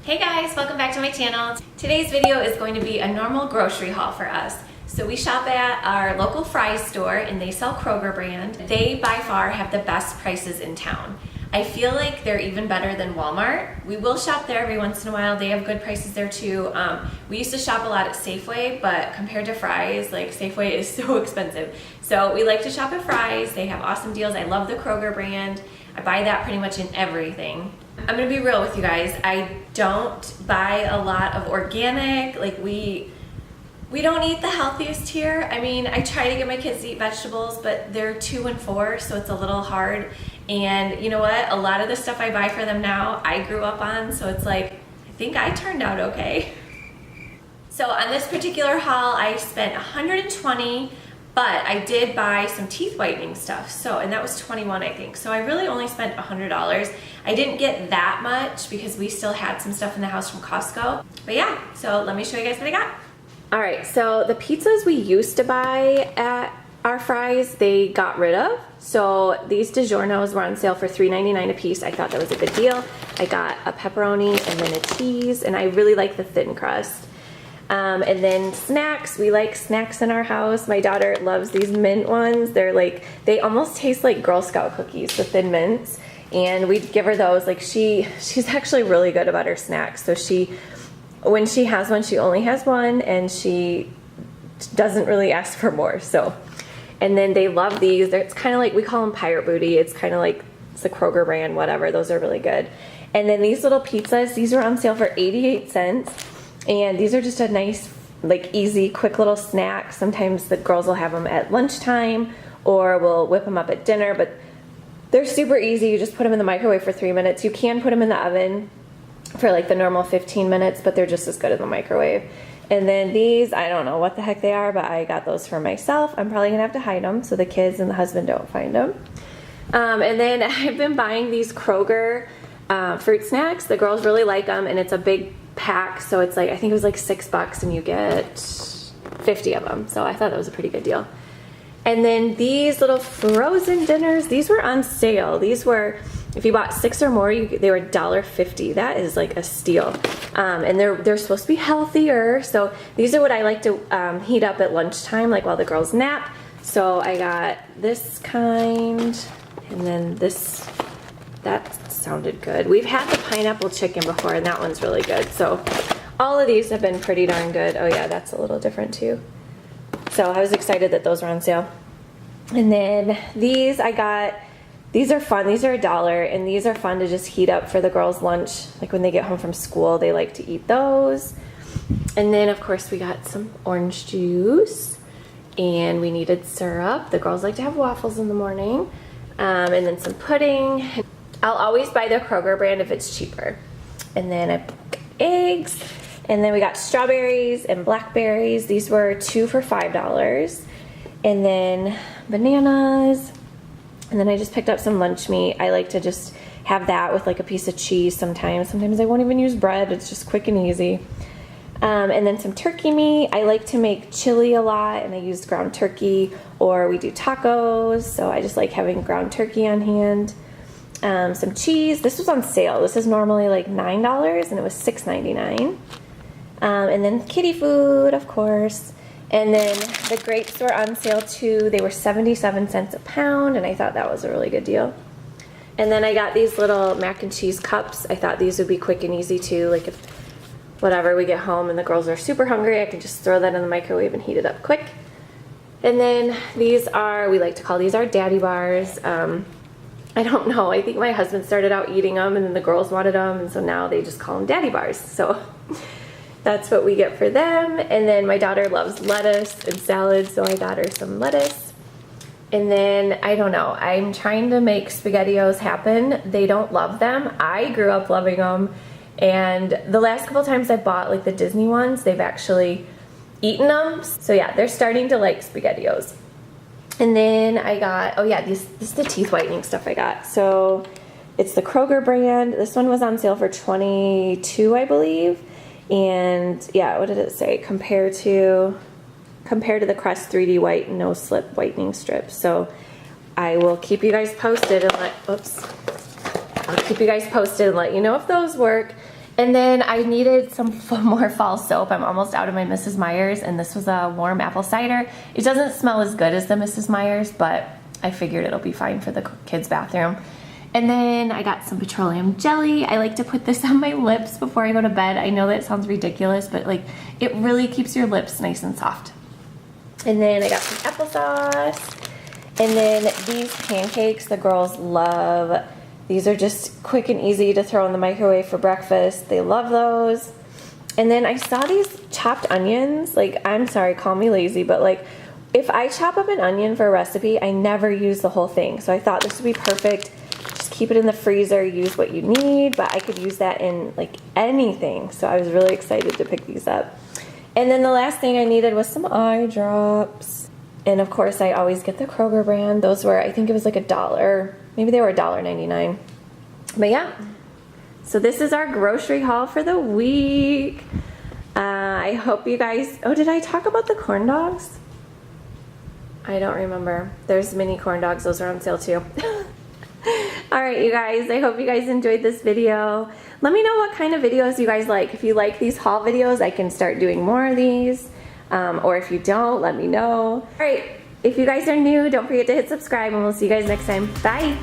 Hey guys, welcome back to my channel. Today's video is going to be a normal grocery haul for us. So we shop at our local Fry's store and they sell Kroger brand. They by far have the best prices in town. I feel like they're even better than Walmart. We will shop there every once in a while. They have good prices there too. We used to shop a lot at Safeway, but compared to Fry's, like Safeway is so expensive. So we like to shop at Fry's. They have awesome deals. I love the Kroger brand. I buy that pretty much in everything. I'm gonna be real with you guys. I don't buy a lot of organic. Like we don't eat the healthiest here. I mean, I try to get my kids to eat vegetables, but they're 2 and 4, so it's a little hard. And you know what? A lot of the stuff I buy for them now, I grew up on, so it's like, I think I turned out okay. So on this particular haul, I spent $120, but I did buy some teeth whitening stuff. So, and that was $21, I think. So I really only spent $100. I didn't get that much because we still had some stuff in the house from Costco. But yeah, so let me show you guys what I got. All right, so the pizzas we used to buy at our Fry's, they got rid of. So these DiGiorno's were on sale for $3.99 a piece. I thought that was a good deal. I got a pepperoni and then a cheese, and I really like the thin crust. And then snacks, we like snacks in our house. My daughter loves these mint ones. They're like, they almost taste like Girl Scout cookies, the thin mints. And we'd give her those. Like she's actually really good about her snacks. So when she has one, she only has one and she doesn't really ask for more. So, and then they love these. It's kind of like, we call them Pirate Booty. It's kind of like, it's the Kroger brand, whatever. Those are really good. And then these little pizzas, these are on sale for 88 cents. And these are just a nice, like easy, quick little snack. Sometimes the girls will have them at lunchtime or we'll whip them up at dinner, but they're super easy. You just put them in the microwave for 3 minutes. You can put them in the oven for like the normal 15 minutes, but they're just as good in the microwave. And then these, I don't know what the heck they are, but I got those for myself. I'm probably gonna have to hide them so the kids and the husband don't find them. And then I've been buying these Kroger fruit snacks. The girls really like them, and it's a big pack, so it's like, I think it was like $6 and you get 50 of them. So I thought that was a pretty good deal. And then these little frozen dinners, these were on sale. These were, if you bought 6 or more, they were $1.50. That is like a steal. And they're supposed to be healthier. So these are what I like to heat up at lunchtime, like while the girls nap. So I got this kind, and then this, that sounded good. We've had the pineapple chicken before, and that one's really good. So all of these have been pretty darn good. Oh yeah, that's a little different too. So I was excited that those were on sale. And then these I got, these are fun. These are $1, and these are fun to just heat up for the girls' lunch. Like when they get home from school, they like to eat those. And then of course we got some orange juice, and we needed syrup. The girls like to have waffles in the morning. And then some pudding. I'll always buy the Kroger brand if it's cheaper. And then I got eggs. And then we got strawberries and blackberries. These were 2 for $5. And then bananas. And then I just picked up some lunch meat. I like to just have that with like a piece of cheese sometimes. Sometimes I won't even use bread. It's just quick and easy. And then some turkey meat. I like to make chili a lot, and I use ground turkey, or we do tacos. So I just like having ground turkey on hand. Some cheese. This was on sale. This is normally like $9 and it was $6.99. And then kitty food, of course. And then the grapes were on sale too. They were 77 cents a pound, and I thought that was a really good deal. And then I got these little mac and cheese cups. I thought these would be quick and easy too. Like if whatever, we get home and the girls are super hungry, I can just throw that in the microwave and heat it up quick. And then these are, we like to call these our daddy bars. I don't know, I think my husband started out eating them and then the girls wanted them, and so now they just call them daddy bars. So that's what we get for them. And then my daughter loves lettuce and salad, so I got her some lettuce. And then, I don't know, I'm trying to make SpaghettiOs happen. They don't love them. I grew up loving them, and the last couple times I bought like the Disney ones, they've actually eaten them. So yeah, they're starting to like SpaghettiOs. And then I got, oh yeah, this is the teeth whitening stuff I got. So it's the Kroger brand. This one was on sale for $22, I believe. And yeah, what did it say? Compared to the Crest 3D White No Slip Whitening Strips. So I will keep you guys posted and I'll keep you guys posted and let you know if those work. And then I needed some more fall soap. I'm almost out of my Mrs. Meyer's, and this was a warm apple cider. It doesn't smell as good as the Mrs. Meyer's, but I figured it'll be fine for the kids' bathroom. And then I got some petroleum jelly. I like to put this on my lips before I go to bed. I know that sounds ridiculous, but like it really keeps your lips nice and soft. And then I got some applesauce. And then these pancakes, the girls love. These are just quick and easy to throw in the microwave for breakfast. They love those. And then I saw these chopped onions. Like, I'm sorry, call me lazy, but like if I chop up an onion for a recipe, I never use the whole thing. So I thought this would be perfect. Just keep it in the freezer, use what you need, but I could use that in like anything. So I was really excited to pick these up. And then the last thing I needed was some eye drops. And of course I always get the Kroger brand. Those were, I think it was like $1. Maybe they were $1.99. But yeah, so this is our grocery haul for the week. I hope you guys, oh, did I talk about the corn dogs? I don't remember. There's mini corn dogs. Those are on sale too. All right, you guys, I hope you guys enjoyed this video. Let me know what kind of videos you guys like. If you like these haul videos, I can start doing more of these. Or if you don't, let me know. All right, if you guys are new, don't forget to hit subscribe, and we'll see you guys next time. Bye.